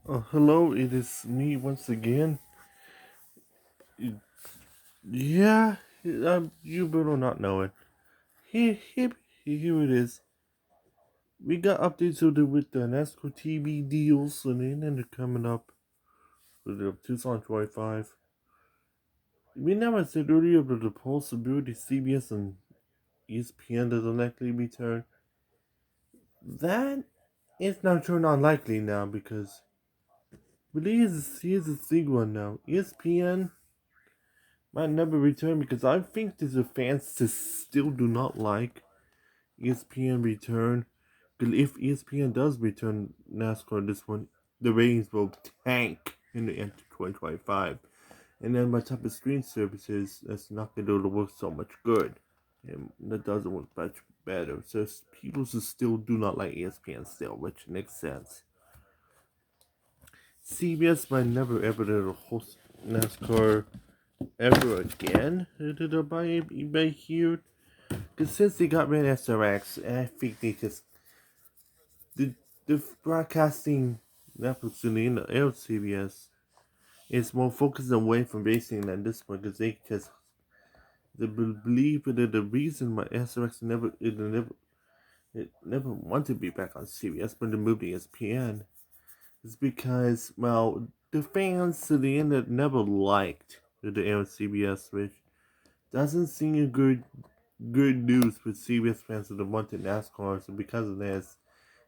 Hello, it is me once again. Yeah, you better not know it. Here it is. We got updates with the NASCAR TV deals, and then they're coming up with the 2025. We never said earlier that the possibility CBS and ESPN doesn't likely return. That is now turned unlikely now because, but here's the thing one now. ESPN might never return because I think there's a fans that still do not like ESPN return. Because if ESPN does return NASCAR this one, the ratings will tank in the end of 2025. And then my type of stream services, that's not going to work so much good. And that doesn't work much better. So people still do not like ESPN still, which makes sense. CBS might never ever host NASCAR ever again. By here. Because since they got rid of SRX, I think they just the broadcasting networks in the LCBS is more focused away from racing than this one because they believe that the reason why SRX never wanted to be back on CBS when they moved to ESPN is because the fans to the end never liked the LCBS, which doesn't seem a good news for CBS fans that wanted NASCAR. So because of this,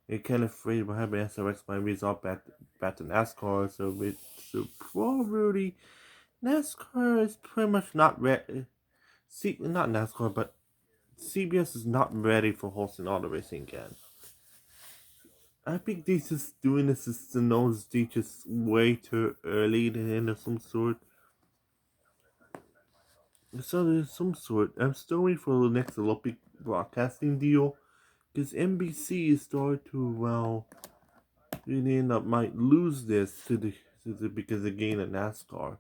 they're kind of afraid about having SRX might result back to NASCAR. So probably NASCAR is pretty much not ready. Not NASCAR, but CBS is not ready for hosting auto racing again. I think they're just doing this to know they just way too early to end of some sort. So there's some sort. I'm still waiting for the next Olympic broadcasting deal because NBC is starting to they end up might lose this because they gain a NASCAR,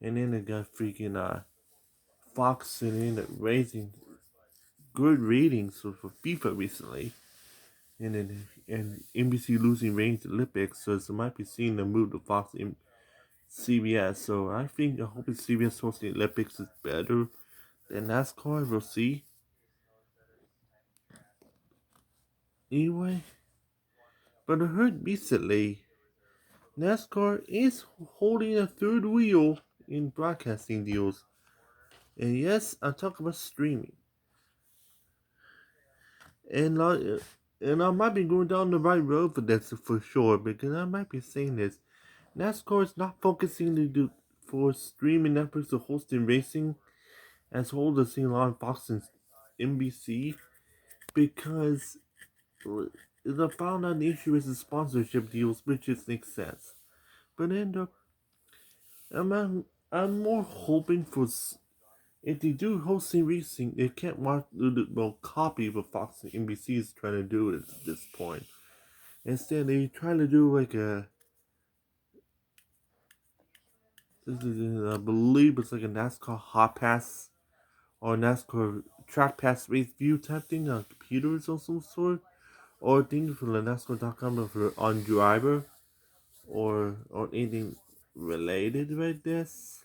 and then they got freaking Fox and ended up raising good ratings for FIFA recently, and NBC losing ratings to Olympics, so it might be seeing the move to Fox and CBS. So I hope CBS hosting Olympics is better than NASCAR. We'll see. Anyway, but I heard recently NASCAR is holding a third wheel in broadcasting deals. And yes, I'm talking about streaming. And I might be going down the right road for this for sure because I might be saying this. NASCAR is not focusing to do for streaming networks or hosting racing as well as seeing on Fox and NBC because the found out the issue is the sponsorship deals, which just makes sense. But I'm more hoping for if they do hosting racing, they can't copy what Fox and NBC is trying to do at this point. Instead, they try to do like I believe it's like a NASCAR hot pass or NASCAR track pass race view type thing on computers or some sort, or things from the NASCAR.com for on driver or anything related with this.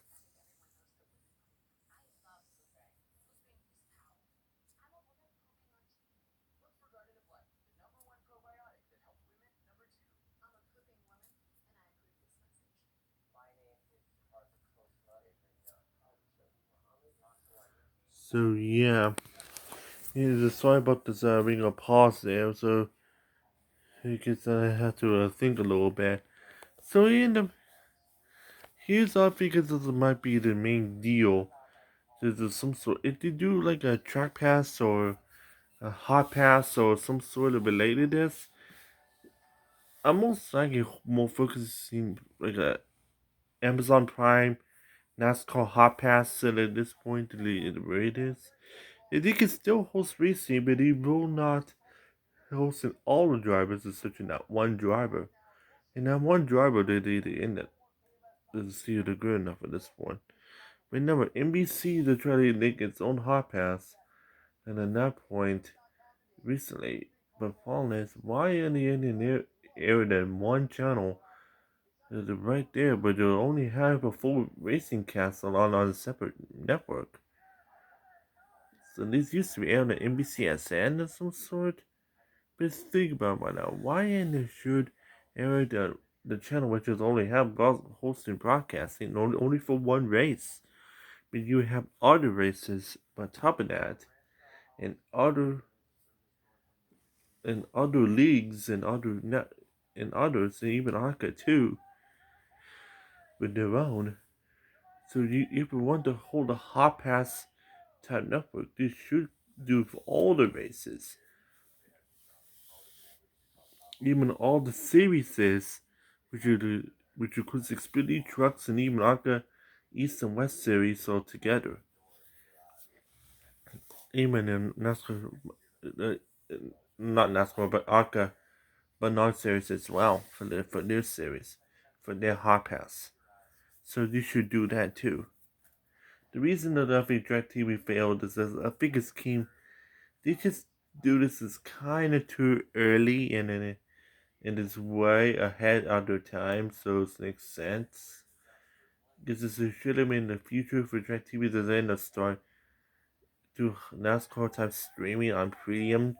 So yeah, sorry about this being a pause there. So because I had to think a little bit. So here's off because this might be the main deal. There's some sort if they do like a track pass or a hot pass or some sort of related this, I'm most likely more focusing like a Amazon Prime NASCAR hot pass and at this point the way it is. If they can still host racing, but they will not hosting all the drivers is such that one driver. And that one driver they end up doesn't see it good enough at this point. Remember, NBC to try to make its own hot pass, and at that point, recently, but problem is, why in the Indian air than one channel? They're right there, but you'll only have a full racing cast on a separate network. So these used to be aired on NBCSN of some sort. But think about it right now. Why in the should air the channel which is only have hosting broadcasting only for one race? But you have other races on top of that, and other leagues and others, and even ARCA too, with their own. So if you want to hold a hot pass type network, this should do for all the races, even all the series, which includes Xfinity trucks and even ARCA East and West series altogether. Even in NASCAR, uh, not NASCAR, but ARCA, but non-series as well for their series, for their hot pass. So you should do that too. The reason that I think DirecTV failed is that I think it's came. They just do this is kind of too early and it's way ahead of their time, so it makes sense. Because this should have been the future for DirecTV to then start to NASCAR type streaming on premium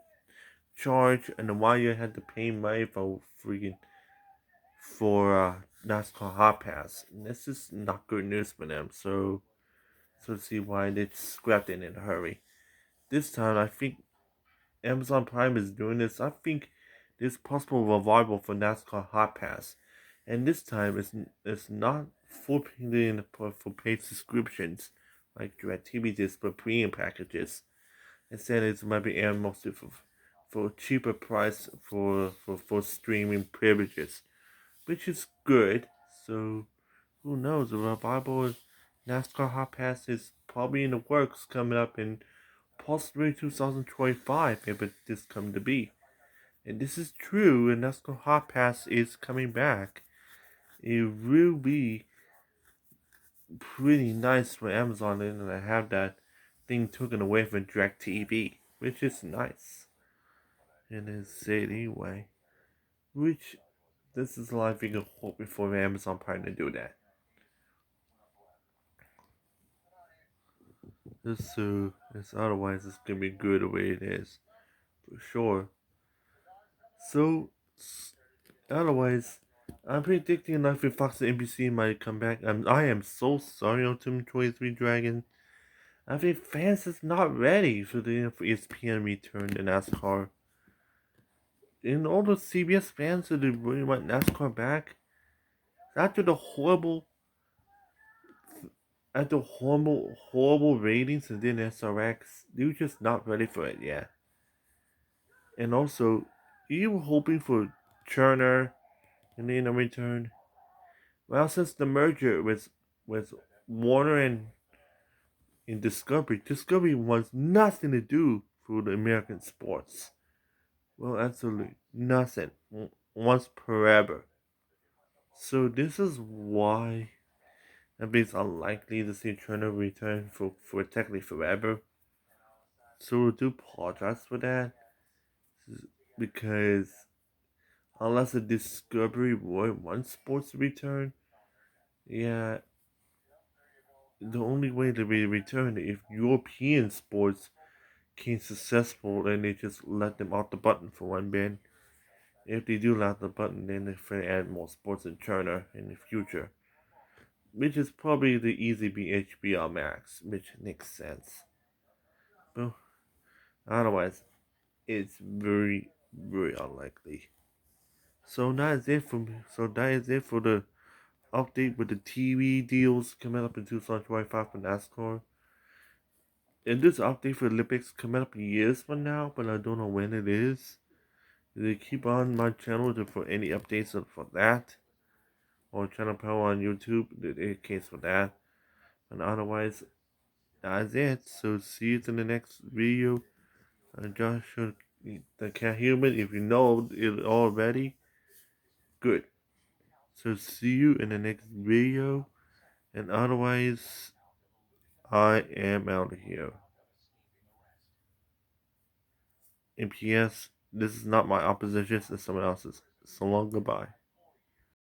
charge, and why you had to pay money for NASCAR Hot Pass. And this is not good news for them. So see why they scrapped it in a hurry. This time, I think Amazon Prime is doing this. I think there's possible revival for NASCAR Hot Pass, and this time it's not for paying for paid subscriptions like DirecTV did for premium packages. Instead, it might be aired mostly for a cheaper price for streaming privileges, which is good. So who knows? A revival NASCAR Hot Pass is probably in the works coming up in possibly 2025 if it does come to be. And this is true, and NASCAR Hot Pass is coming back. It will be pretty nice for Amazon to have that thing taken away from DirecTV, which is nice. And it's said anyway. Which this is a lot of things hoping for Amazon Prime to do that. It's otherwise it's gonna be good the way it is. For sure. So otherwise I'm predicting Life with Fox and NBC might come back. I am so sorry on Team 23 Dragon. I think fans is not ready for the for ESPN return to NASCAR. And all the CBS fans that really want NASCAR back after the horrible ratings and then SRX, they're just not ready for it yet. And also, you were hoping for Turner and then a return. Well, since the merger with Warner and Discovery wants nothing to do for the American sports. Well, absolutely nothing. Once forever. So this is why I think it's unlikely to see Turner return for technically forever. So we do apologize for that. Because unless a Discovery Boy wants sports to return, yeah, the only way to be returned if European sports came successful and they just let them off the button for one bit. If they do let the button, then they can add more sports in Turner in the future, which is probably the easy be HBO Max, which makes sense. But otherwise, it's very, very unlikely. That is it for the update with the TV deals coming up in 2025 for NASCAR. And this update for the Olympics coming up years from now, but I don't know when it is. They keep on my channel for any updates for that, or channel power on YouTube. The case for that, and otherwise, that's it. So see you in the next video. Joshua, the cat human. If you know it already, good. So see you in the next video, and otherwise, I am out of here. And P.S. This is not my opposition, it's someone else's. So long, goodbye.